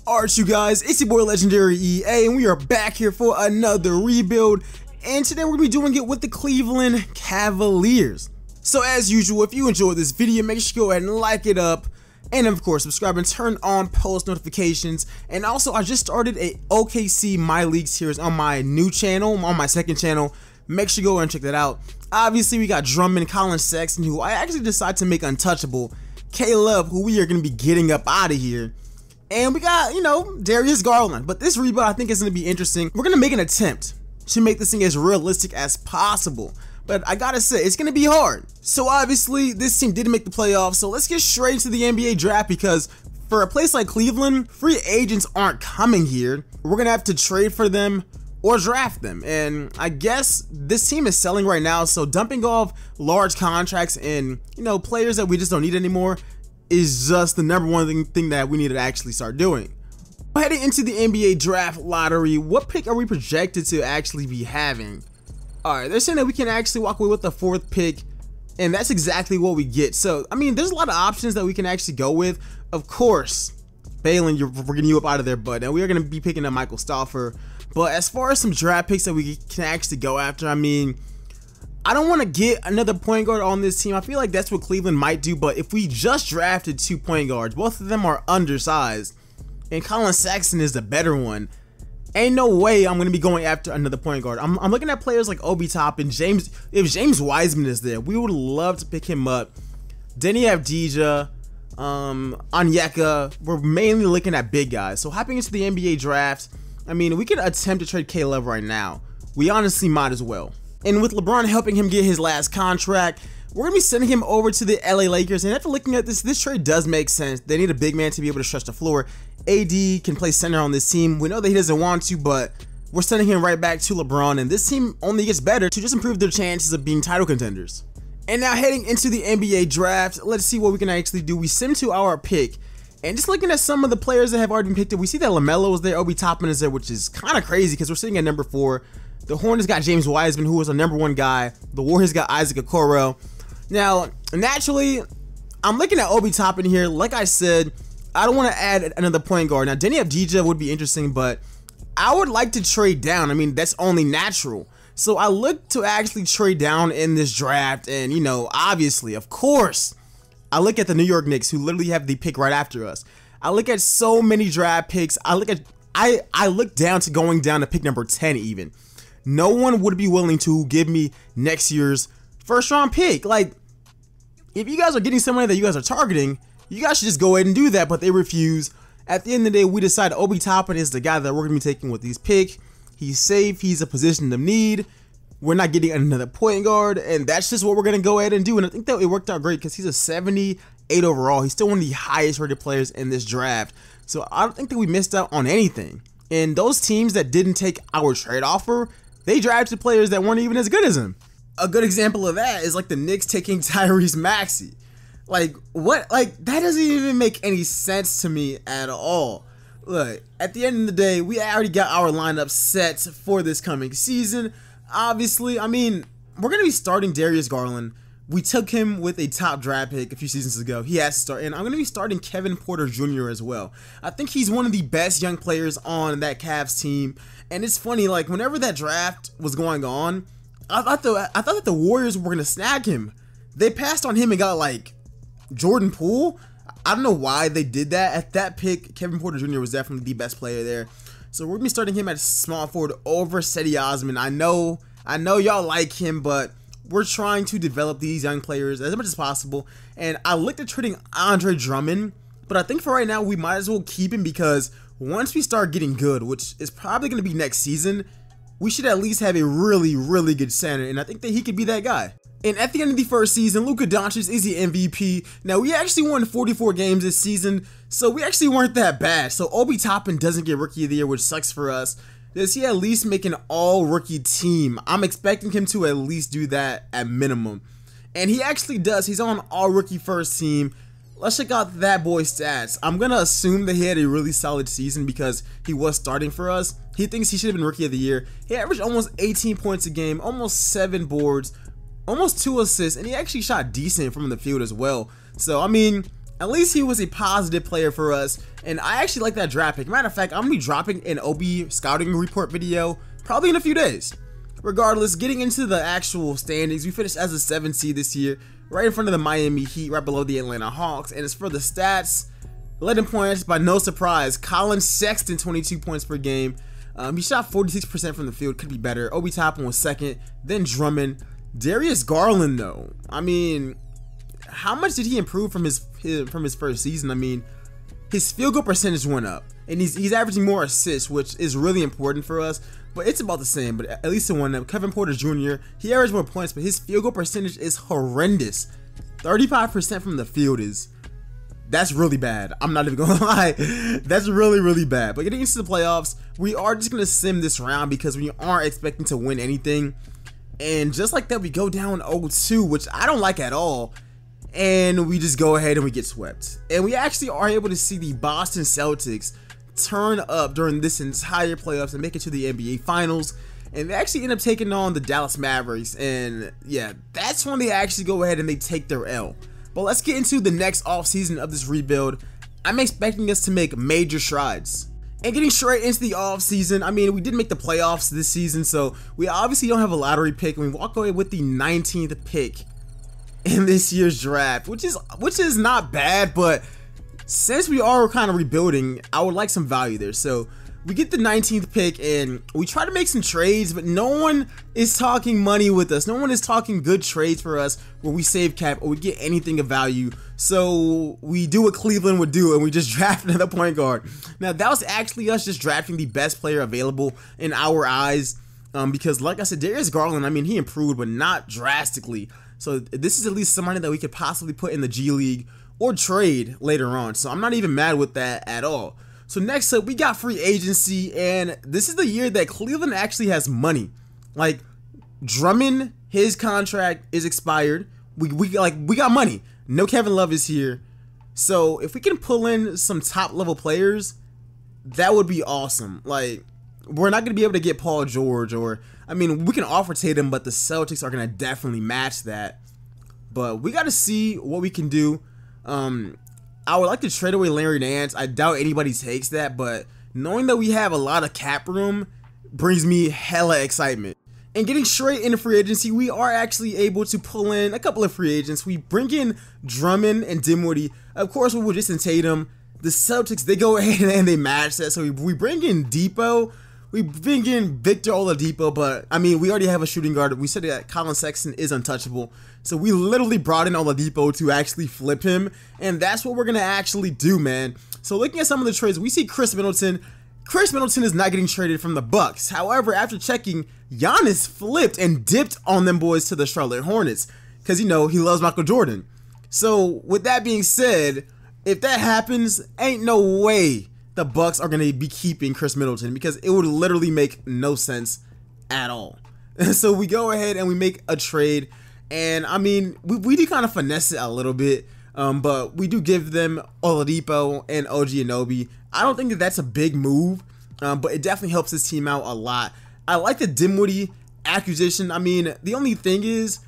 Alright, you guys, it's your boy Legendary EA, and we are back here for another rebuild. And today we're going to be doing it with the Cleveland Cavaliers. So as usual, if you enjoyed this video, make sure you go ahead and like it up. And of course, subscribe and turn on post notifications. And also, I just started a OKC My League series on my new channel, on my second channel. Make sure you go ahead and check that out. Obviously, we got Drummond, Collin Sexton, who I actually decided to make untouchable. K-Love, who we are going to be getting up out of here. And we got, Darius Garland. But this rebuild, I think, is going to be interesting. We're going to make an attempt to make this thing as realistic as possible. But I gotta say, it's going to be hard. So obviously, this team didn't make the playoffs. So let's get straight into the NBA draft, because for a place like Cleveland, free agents aren't coming here. We're going to have to trade for them or draft them. And I guess this team is selling right now. So dumping off large contracts and, players that we just don't need anymore is just the number one thing that we need to actually start doing. Heading into the NBA draft lottery, what pick are we projected to actually be having? Alright, they're saying that we can actually walk away with the 4th pick, and that's exactly what we get. So, I mean, there's a lot of options that we can actually go with. Of course, Balin, we're getting you up out of there, bud, and we are going to be picking up Michael Stauffer. But as far as some draft picks that we can actually go after, I mean, I don't want to get another point guard on this team. I feel like that's what Cleveland might do, but if we just drafted 2 point guards, both of them are undersized, and Collin Sexton is the better one, ain't no way I'm going to be going after another point guard. I'm looking at players like Obi Toppin, James. If James Wiseman is there, we would love to pick him up. Denny Avdija, Onyeka. We're mainly looking at big guys. So hopping into the NBA draft, I mean, we could attempt to trade K-Love right now. We honestly might as well. And with LeBron helping him get his last contract, we're going to be sending him over to the LA Lakers. And after looking at this trade does make sense. They need a big man to be able to stretch the floor. AD can play center on this team. We know that he doesn't want to, but we're sending him right back to LeBron. And this team only gets better to just improve their chances of being title contenders. And now heading into the NBA draft, let's see what we can actually do. We sim to our pick. And just looking at some of the players that have already been picked up, we see that LaMelo is there, Obi Toppin is there, which is kind of crazy because we're sitting at number 4. The Hornets got James Wiseman, who was a number 1 guy. The Warriors got Isaac Okoro. Now, naturally, I'm looking at Obi Toppin here. Like I said, I don't want to add another point guard. Now, Denny Avdija would be interesting, but I would like to trade down. I mean, that's only natural. So I look to actually trade down in this draft. And, obviously, of course, I look at the New York Knicks, who literally have the pick right after us. I look at so many draft picks. I look down to going down to pick number 10 even. No one would be willing to give me next year's first round pick. Like, if you guys are getting somebody that you guys are targeting, you guys should just go ahead and do that, but they refuse. At the end of the day, we decide Obi Toppin is the guy that we're going to be taking with these pick. He's safe. He's a position of need. We're not getting another point guard, and that's just what we're going to go ahead and do. And I think that it worked out great because he's a 78 overall. He's still one of the highest rated players in this draft. So I don't think that we missed out on anything. And those teams that didn't take our trade offer, they drafted players that weren't even as good as him. A good example of that is like the Knicks taking Tyrese Maxey. Like, what? Like, that doesn't even make any sense to me at all. Look, at the end of the day, we already got our lineup set for this coming season. Obviously, I mean, we're going to be starting Darius Garland. We took him with a top draft pick a few seasons ago. He has to start. And I'm going to be starting Kevin Porter Jr. as well. I think he's one of the best young players on that Cavs team. And it's funny, like, whenever that draft was going on, I thought that the Warriors were going to snag him. They passed on him and got, like, Jordan Poole. I don't know why they did that. At that pick, Kevin Porter Jr. was definitely the best player there. So we're going to be starting him at small forward over Cedi Osman. I know y'all like him, but we're trying to develop these young players as much as possible. And I looked at trading Andre Drummond, but I think for right now, we might as well keep him because once we start getting good, which is probably going to be next season, we should at least have a really, really good center, and I think that he could be that guy. And at the end of the first season, Luka Doncic is the MVP. Now, we actually won 44 games this season, so we actually weren't that bad. So Obi Toppin doesn't get Rookie of the Year, which sucks for us. Does he at least make an all-rookie team? I'm expecting him to at least do that at minimum. And he actually does. He's on all-rookie first team. Let's check out that boy's stats. I'm going to assume that he had a really solid season because he was starting for us. He thinks he should have been Rookie of the Year. He averaged almost 18 points a game, almost 7 boards, almost 2 assists, and he actually shot decent from the field as well. So, I mean, At least he was a positive player for us, and I actually like that draft pick. Matter of fact, I'm going to be dropping an OB scouting report video probably in a few days. Regardless, getting into the actual standings, we finished as a 7th seed this year, right in front of the Miami Heat, right below the Atlanta Hawks. And as for the stats, 11 points, by no surprise, Collin Sexton, 22 points per game. He shot 46% from the field, could be better. Obi Toppin was 2nd, then Drummond. Darius Garland, though, I mean, how much did he improve from his first season? I mean, his field goal percentage went up, and he's averaging more assists, which is really important for us. But it's about the same. But at least it went up. Kevin Porter Jr., he averaged more points, but his field goal percentage is horrendous. 35% from the field that's really bad. I'm not even gonna lie. That's really, really bad. But getting into the playoffs, we are just gonna sim this round because we aren't expecting to win anything. And just like that, we go down 0-2, which I don't like at all. And we just go ahead and we get swept. And we actually are able to see the Boston Celtics turn up during this entire playoffs and make it to the NBA Finals. And they actually end up taking on the Dallas Mavericks. And yeah, that's when they actually go ahead and they take their L. But let's get into the next offseason of this rebuild. I'm expecting us to make major strides. And getting straight into the offseason, I mean, we did make the playoffs this season, so we obviously don't have a lottery pick, and we walk away with the 19th pick in this year's draft, which is not bad, but since we are kind of rebuilding, I would like some value there. So we get the 19th pick, and we try to make some trades, but no one is talking money with us. No one is talking good trades for us where we save cap or we get anything of value. So we do what Cleveland would do, and we just draft another point guard. Now, that was actually us just drafting the best player available in our eyes, because like I said, Darius Garland, I mean, he improved, but not drastically. So this is at least somebody that we could possibly put in the G League or trade later on. So I'm not even mad with that at all. So next up, we got free agency, and this is the year that Cleveland actually has money. Like, Drummond, his contract is expired. We got money. No Kevin Love is here. So if we can pull in some top level players, that would be awesome. Like, we're not going to be able to get Paul George, or, I mean, we can offer Tatum, but the Celtics are going to definitely match that. But we got to see what we can do. I would like to trade away Larry Nance. I doubt anybody takes that, but knowing that we have a lot of cap room brings me hella excitement. And getting straight into free agency, we are actually able to pull in a couple of free agents. We bring in Drummond and Dinwiddie. Of course, we were just in Tatum. The Celtics, they go ahead and they match that. So we bring in Depot. We bring in Victor Oladipo, but I mean, we already have a shooting guard. We said that Collin Sexton is untouchable. So we literally brought in Oladipo to actually flip him, and that's what we're going to actually do, man. So looking at some of the trades, we see Chris Middleton. Chris Middleton is not getting traded from the Bucks. However, after checking, Giannis flipped and dipped on them boys to the Charlotte Hornets because, you know, he loves Michael Jordan. So with that being said, if that happens, ain't no way the Bucks are going to be keeping Chris Middleton, because it would literally make no sense at all. So we go ahead and we make a trade, and I mean, we do kind of finesse it a little bit, but we do give them Oladipo and OG Anunoby. I don't think that that's a big move, but it definitely helps this team out a lot. I like the Dinwiddie acquisition. I mean, the only thing is,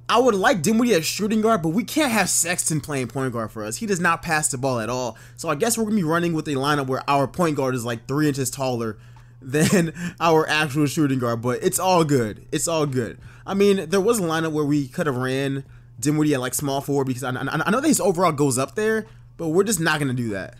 I would like Dinwiddie as shooting guard, but we can't have Sexton playing point guard for us. He does not pass the ball at all. So I guess we're going to be running with a lineup where our point guard is like 3 inches taller than our actual shooting guard, but it's all good. It's all good. I mean, there was a lineup where we could have ran Dinwiddie at like small forward, because I know that his overall goes up there, but we're just not going to do that.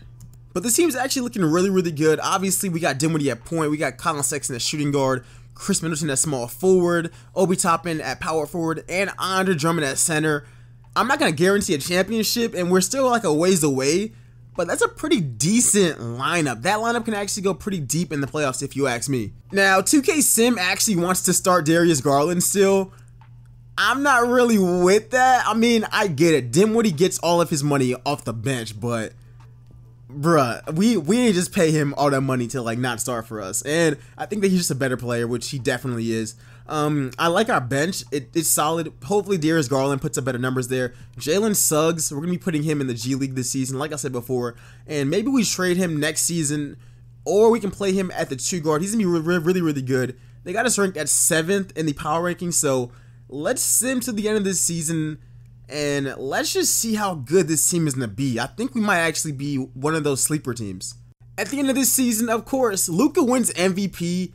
But this team's actually looking really, really good. Obviously, we got Dinwiddie at point. We got Collin Sexton at shooting guard. Chris Middleton at small forward, Obi Toppin at power forward, and Andre Drummond at center. I'm not going to guarantee a championship, and we're still like a ways away, but that's a pretty decent lineup. That lineup can actually go pretty deep in the playoffs if you ask me. Now, 2K Sim actually wants to start Darius Garland still. I'm not really with that. I mean, I get it. Dinwiddie gets all of his money off the bench, but bruh, we ain't just pay him all that money to like not start for us. And I think that he's just a better player, which he definitely is. I like our bench. It's solid. Hopefully Darius Garland puts up better numbers there. Jalen Suggs, we're gonna be putting him in the G League this season, like I said before, and maybe we trade him next season, or we can play him at the 2 guard. He's gonna be really, really good. They got us ranked at 7th in the power rankings, so let's sim to the end of this season And let's just see how good this team is going to be. I think we might actually be one of those sleeper teams. At the end of this season, of course, Luka wins MVP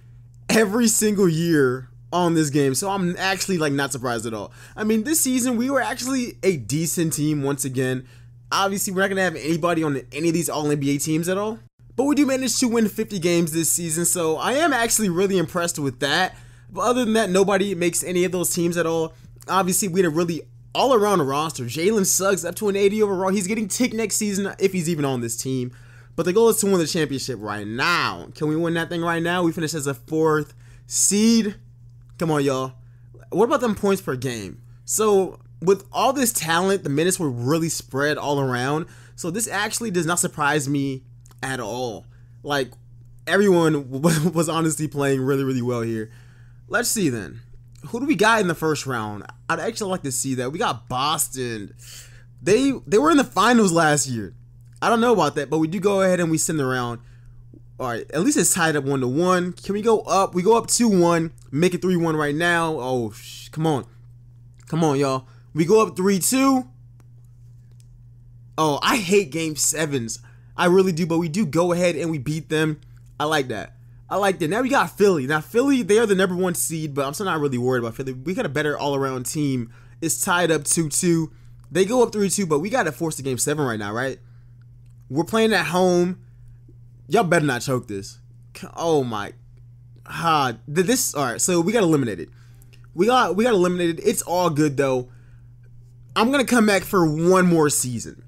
every single year on this game. So I'm actually like not surprised at all. I mean, this season we were actually a decent team once again. Obviously, we're not going to have anybody on any of these All-NBA teams at all. But we do manage to win 50 games this season. So I am actually really impressed with that. But other than that, nobody makes any of those teams at all. Obviously, we had a really all-around roster. Jalen Suggs up to an 80 overall. He's getting ticked next season if he's even on this team. But the goal is to win the championship right now. Can we win that thing right now? We finished as a 4th seed. Come on, y'all. What about them points per game? So with all this talent, the minutes were really spread all around. So this actually does not surprise me at all. Like, everyone was honestly playing really, really well here. Let's see then. Who do we got in the first round? I'd actually like to see that. We got Boston. They were in the finals last year. I don't know about that, but we do go ahead and we send them around. All right, at least it's tied up 1-1. Can we go up? We go up 2-1, make it 3-1 right now. Oh, come on. Come on, y'all. We go up 3-2. Oh, I hate game 7s. I really do, but we do go ahead and we beat them. I like that. I like that. Now we got Philly. Now Philly, they are the #1 seed, but I'm still not really worried about Philly. We got a better all-around team. It's tied up 2-2. They go up 3-2, but we got to force the game 7 right now, right? We're playing at home. Y'all better not choke this. Oh my. All right, so we got eliminated. We got eliminated. It's all good though. I'm going to come back for one more season.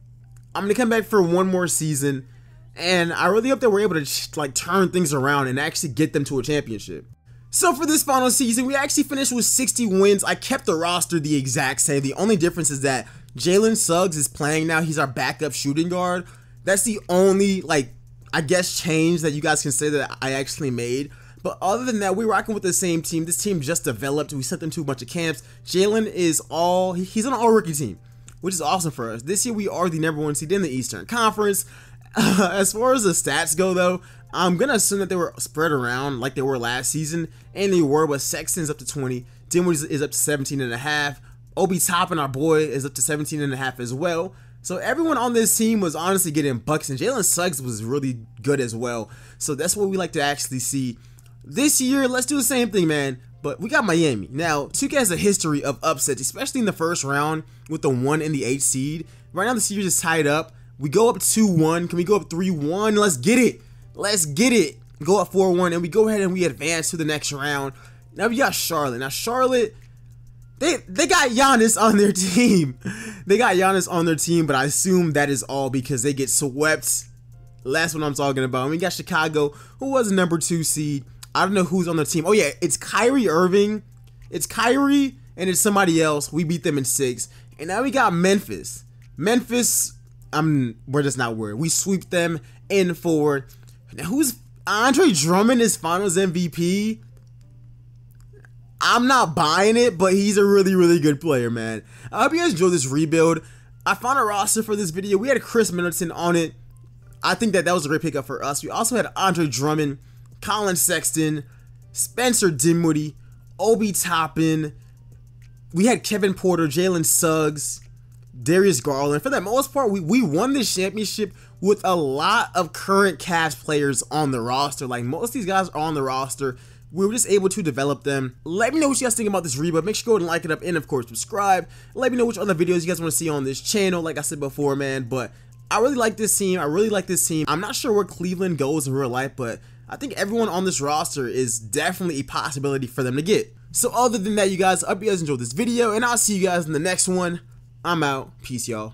And I really hope that we're able to like turn things around and actually get them to a championship. So for this final season, we actually finished with 60 wins. I kept the roster the exact same. The only difference is that Jalen Suggs is playing now. He's our backup shooting guard. That's the only, like, I guess change that you guys can say that I actually made. But other than that, we're rocking with the same team. This team just developed. We sent them to a bunch of camps. Jalen is he's on an all-rookie team, which is awesome for us. This year, we are the #1 seed in the Eastern Conference. As far as the stats go, though, I'm going to assume that they were spread around like they were last season. And they were, but Sexton's up to 20. Dinwiddie is up to 17.5. Obi Toppin, our boy, is up to 17.5 as well. So everyone on this team was honestly getting buckets, and Jalen Suggs was really good as well. So that's what we like to actually see. This year, let's do the same thing, man. But we got Miami. Now, 2K has a history of upsets, especially in the first round with the 1 and the 8 seed. Right now, the series is tied up. We go up 2-1. Can we go up 3-1? Let's get it. Let's get it. Go up 4-1, and we go ahead and we advance to the next round. Now we got Charlotte. Now Charlotte, they got Giannis on their team. They got Giannis on their team, but I assume that is all because they get swept. That's what I'm talking about. And we got Chicago, who was a #2 seed. I don't know who's on the team. Oh yeah, it's Kyrie Irving. It's Kyrie and it's somebody else. We beat them in 6. And now we got Memphis. Memphis, we're just not worried. We sweep them in 4. Now who's Andre Drummond is Finals MVP? I'm not buying it, but he's a really, really good player, man. I hope you guys enjoyed this rebuild. I found a roster for this video. We had Chris Middleton on it. I think that was a great pickup for us. We also had Andre Drummond, Collin Sexton, Spencer Dinwiddie, Obi Toppin. We had Kevin Porter, Jalen Suggs, Darius Garland. For the most part, we won this championship with a lot of current Cavs players on the roster. Like, most of these guys are on the roster. We were just able to develop them. Let me know what you guys think about this rebuild. Make sure you go and like it up and, of course, subscribe. Let me know which other videos you guys want to see on this channel. Like I said before, man, but I really like this team. I'm not sure where Cleveland goes in real life, but I think everyone on this roster is definitely a possibility for them to get. So other than that, you guys, I hope you guys enjoyed this video, and I'll see you guys in the next one. I'm out. Peace, y'all.